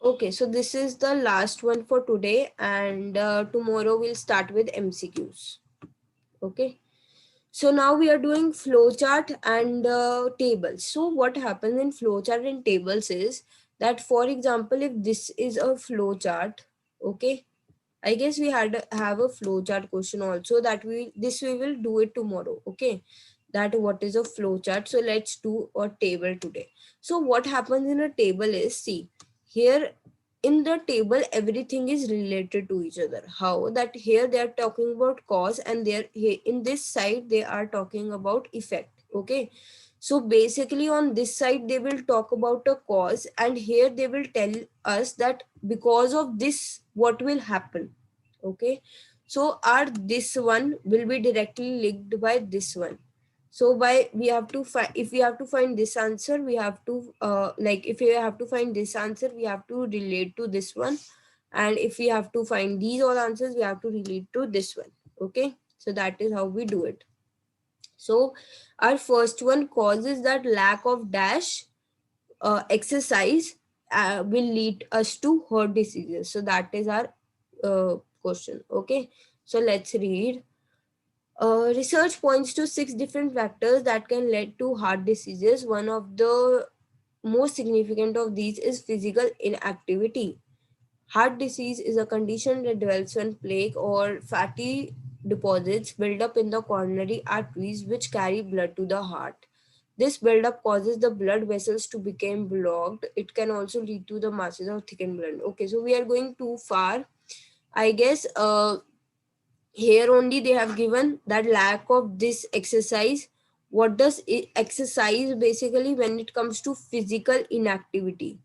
Okay, so this is the last one for today, and tomorrow we'll start with MCQs. Okay. So now we are doing flowchart and tables. So what happens in flowchart and tables is that, for example, if this is a flowchart, okay, I guess we had have a flowchart question also, that we will do it tomorrow. Okay, that what is a flowchart. So let's do a table today. So what happens in a table is, see here, in the table everything is related to each other. How that, here they are talking about cause, and there in this side they are talking about effect. Okay, so basically on this side they will talk about a cause, and here they will tell us that because of this what will happen. Okay, so our this one will be directly linked by this one. So by we have to find, if we have to find this answer, we have to like if we have to find this answer, we have to relate to this one, and if we have to find these all answers, we have to relate to this one. Okay, so that is how we do it. So our first one causes that lack of dash exercise will lead us to heart diseases. So that is our question. Okay, so let's read. Research points to 6 different factors that can lead to heart diseases. One of the most significant of these is physical inactivity. Heart disease is a condition that develops when plaque or fatty deposits build up in the coronary arteries which carry blood to the heart. This buildup causes the blood vessels to become blocked. It can also lead to the masses of thickened blood. Okay, so we are going too far. I guess here only they have given that lack of this exercise. What does exercise basically when it comes to physical inactivity?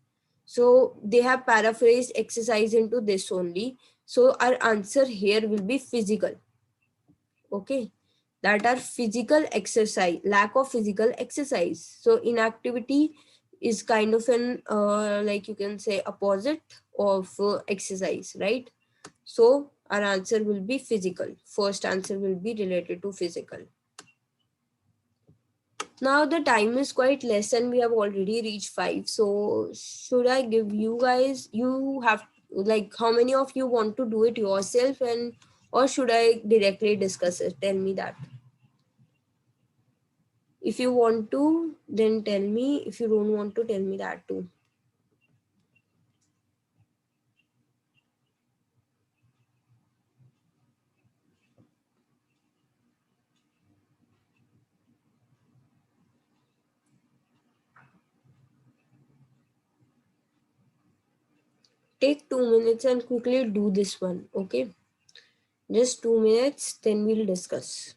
So they have paraphrased exercise into this only. So our answer here will be physical. Okay, that are physical exercise, lack of physical exercise. So inactivity is kind of an like you can say opposite of exercise, right? So our answer will be physical. First answer will be related to physical. Now the time is quite less and we have already reached 5. So should I give you guys, you have, like, how many of you want to do it yourself, and or should I directly discuss it? Tell me that. If you want to, then tell me. If you don't want to, tell me that too. Take 2 minutes and quickly do this one, okay? Just 2 minutes, then we'll discuss.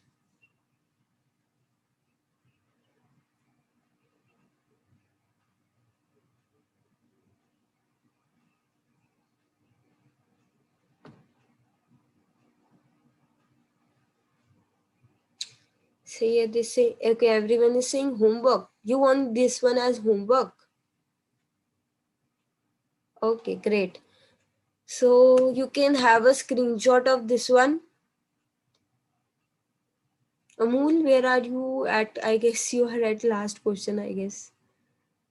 Say yeah, they say, okay, everyone is saying homework. You want this one as homework? Okay, great. So you can have a screenshot of this one. Amul, where are you at? I guess you are at last question, I guess.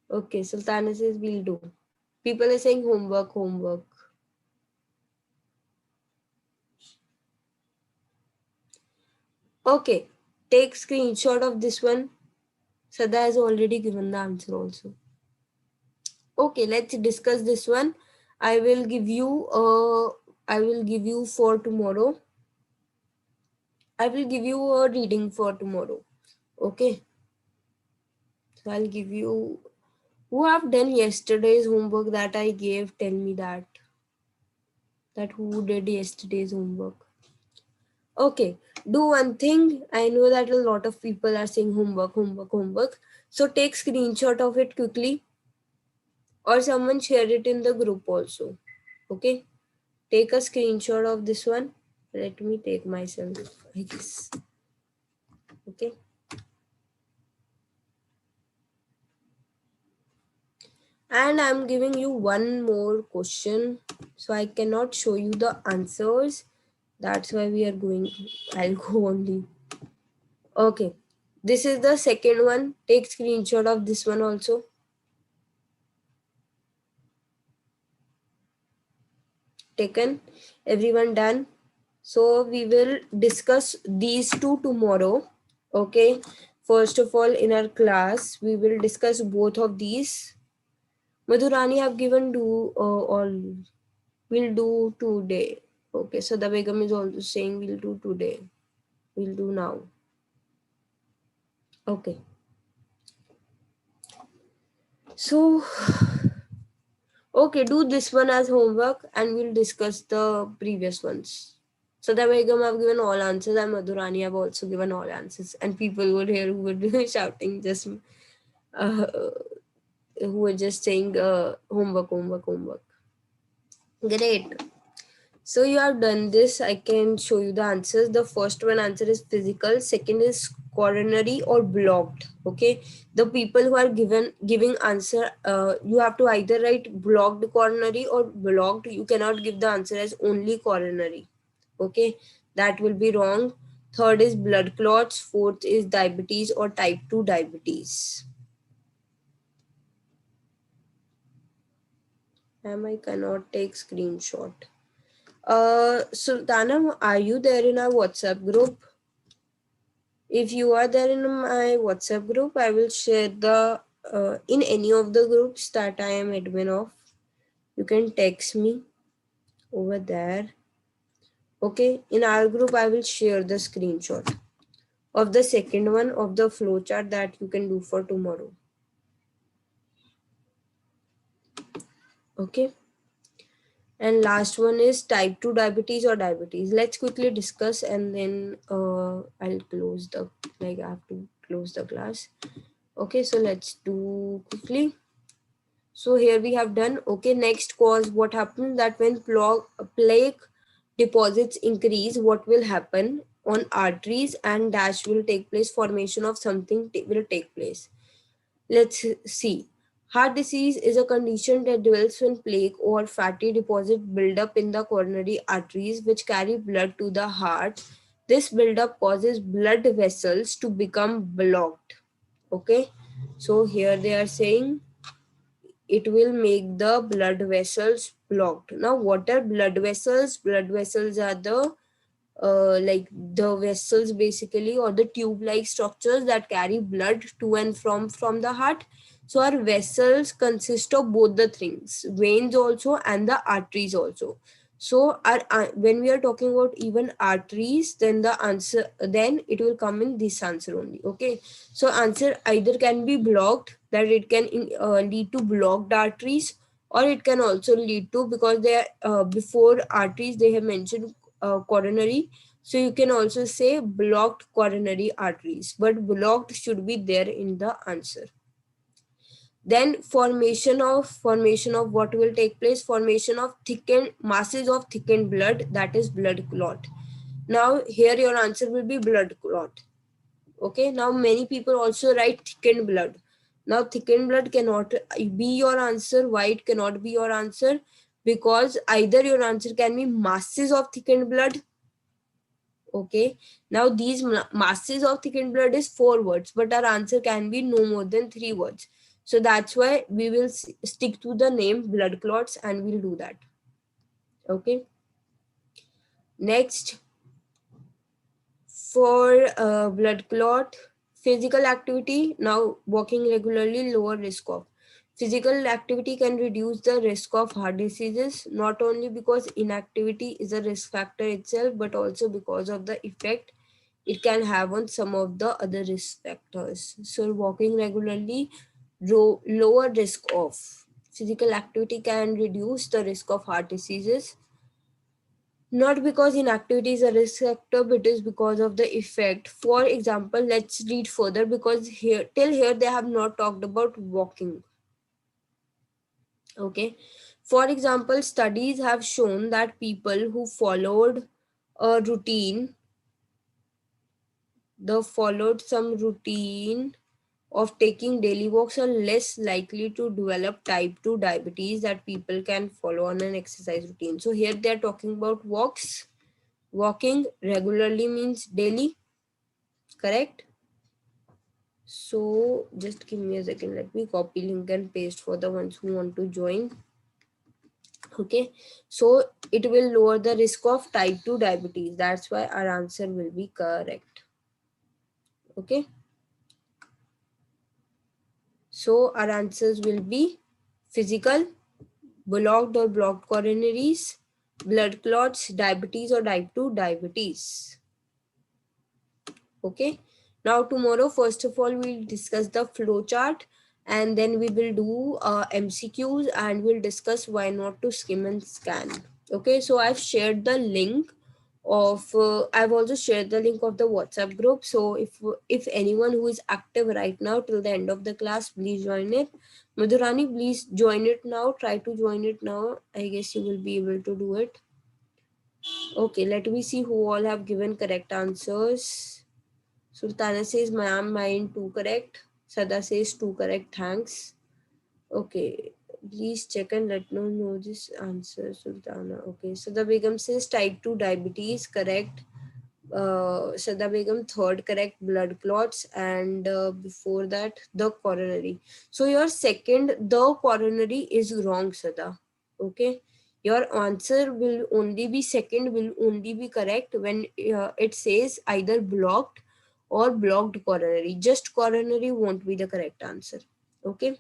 Okay, Sultana says we'll do. People are saying homework, homework. Okay, take screenshot of this one. Sada has already given the answer also. Okay, let's discuss this one. I will give you for tomorrow. I will give you a reading for tomorrow. Okay. So I'll give you, who have done yesterday's homework that I gave, tell me that. that who did yesterday's homework. Okay, do one thing. I know that a lot of people are saying homework, homework, homework. So take screenshot of it quickly, or someone share it in the group also. Okay, take a screenshot of this one. Let me take myself, I guess. Okay. And I'm giving you one more question. So I cannot show you the answers. That's why we are going. I'll go only. Okay. This is the second one. Take screenshot of this one also. Taken. Everyone done. So we will discuss these two tomorrow. Okay. First of all, in our class, we will discuss both of these. Madhurani have given all. We'll do today. Okay, so the Begum is also saying we'll do today. We'll do now. Okay. So, okay, do this one as homework and we'll discuss the previous ones. So the Begum have given all answers and Madhurani have also given all answers. And people were here who were shouting just, who were just saying homework, homework, homework. Great. So you have done this. I can show you the answers. The first one answer is physical. Second is coronary or blocked. Okay. The people who are giving answer, you have to either write blocked coronary or blocked. You cannot give the answer as only coronary. Okay. That will be wrong. Third is blood clots. Fourth is diabetes or type 2 diabetes. I cannot take screenshot. Sultana, are you there in our WhatsApp group? If you are there in my WhatsApp group, I will share the in any of the groups that I am admin of. You can text me over there. Okay, in our group, I will share the screenshot of the second one of the flowchart that you can do for tomorrow. Okay. And last one is type 2 diabetes or diabetes. Let's quickly discuss and then I'll close the, like I have to close the class. Okay, so let's do quickly. So here we have done. Okay, next cause, what happens that when plaque deposits increase, what will happen on arteries and dash will take place, formation of something will take place. Let's see. Heart disease is a condition that develops when plaque or fatty deposit build up in the coronary arteries which carry blood to the heart. This buildup causes blood vessels to become blocked. Okay, so here they are saying it will make the blood vessels blocked. Now, what are blood vessels? Blood vessels are the like the vessels basically, or the tube-like structures that carry blood to and from the heart. So our vessels consist of both the things, veins also and the arteries also. So our when we are talking about even arteries, then the answer, then it will come in this answer only. Okay, so answer either can be blocked, that it can lead to blocked arteries, or it can also lead to, because they are before arteries they have mentioned coronary, so you can also say blocked coronary arteries, but blocked should be there in the answer. Then formation of what will take place, formation of thickened masses of thickened blood, that is blood clot. Now here your answer will be blood clot. Okay, now many people also write thickened blood. Now thickened blood cannot be your answer. Why it cannot be your answer? Because either your answer can be masses of thickened blood. Okay, now these masses of thickened blood is 4 words, but our answer can be no more than 3 words. So that's why we will stick to the name blood clots and we'll do that. Okay, next, for blood clot, physical activity. Now walking regularly, lower risk of. Physical activity can reduce the risk of heart diseases, not only because inactivity is a risk factor itself, but also because of the effect it can have on some of the other risk factors. So walking regularly, lower risk of. Physical activity can reduce the risk of heart diseases. Not because inactivity is a risk factor, but it is because of the effect. For example, let's read further, because here till here they have not talked about walking. Okay. For example, studies have shown that people who followed a routine, some routine of taking daily walks, are less likely to develop type 2 diabetes that people can follow on an exercise routine. So here they are talking about walks. Walking regularly means daily, correct? So just give me a second. Let me copy link and paste for the ones who want to join. Okay. So it will lower the risk of type 2 diabetes. That's why our answer will be correct. Okay. So our answers will be physical, blocked coronaries, blood clots, diabetes or type 2 diabetes. Okay. Now tomorrow, first of all, we'll discuss the flow chart, and then we will do MCQs, and we'll discuss why not to skim and scan. Okay, so I've shared the link I've also shared the link of the WhatsApp group. So if anyone who is active right now till the end of the class, please join it. Madhurani, please join it now. Try to join it now. I guess you will be able to do it. Okay, let me see who all have given correct answers. Sultana says, ma'am, mine 2 correct. Sada says 2 correct, thanks. Okay, please check and let me know this answer, Sultana. Okay, Sada Begum says type 2 diabetes, correct. Sada Begum, third correct, blood clots, and before that, the coronary. So your second, the coronary, is wrong, Sada. Okay, your answer will only be second, will only be correct when it says either blocked or blocked coronary. Just coronary won't be the correct answer. Okay,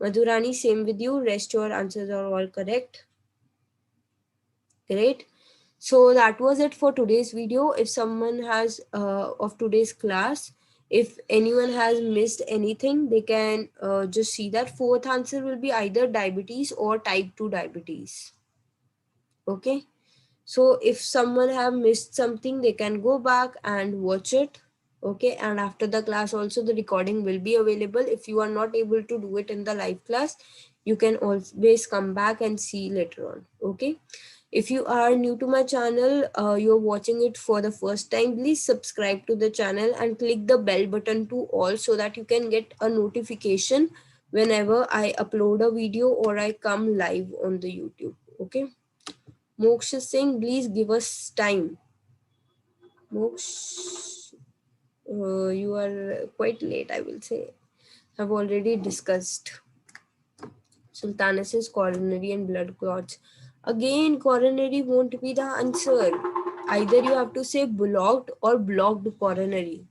Madhurani, same with you. Rest your answers are all correct. Great. So that was it for today's video. If someone has of today's class, if anyone has missed anything, they can just see that fourth answer will be either diabetes or type 2 diabetes. Okay. So if someone have missed something, they can go back and watch it. Okay, and after the class also the recording will be available. If you are not able to do it in the live class, you can always come back and see later on. Okay, if you are new to my channel, you're watching it for the first time, please subscribe to the channel and click the bell button to all, so that you can get a notification whenever I upload a video or I come live on the YouTube. Okay, Moksha Singh, please give us time. Moksh, you are quite late, I will say. I've already discussed. Sultana says coronary and blood clots. Again, coronary won't be the answer. Either you have to say blocked or blocked coronary.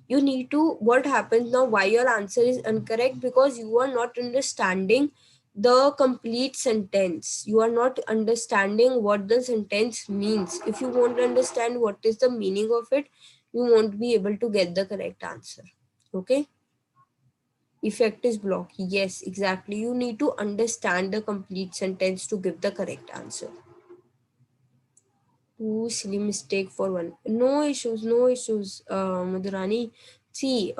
You need to, what happens now, why your answer is incorrect, because you are not understanding the complete sentence. You are not understanding what the sentence means. If you won't understand what is the meaning of it, you won't be able to get the correct answer. Okay, effect is block, yes, exactly. You need to understand the complete sentence to give the correct answer. Two silly mistake for one. No issues, no issues, Madhurani. See,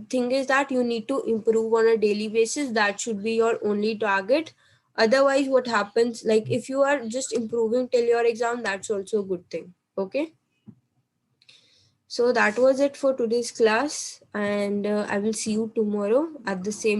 thing is that you need to improve on a daily basis. That should be your only target. Otherwise, what happens, like if you are just improving till your exam, that's also a good thing. Okay. So that was it for today's class, and I will see you tomorrow at the same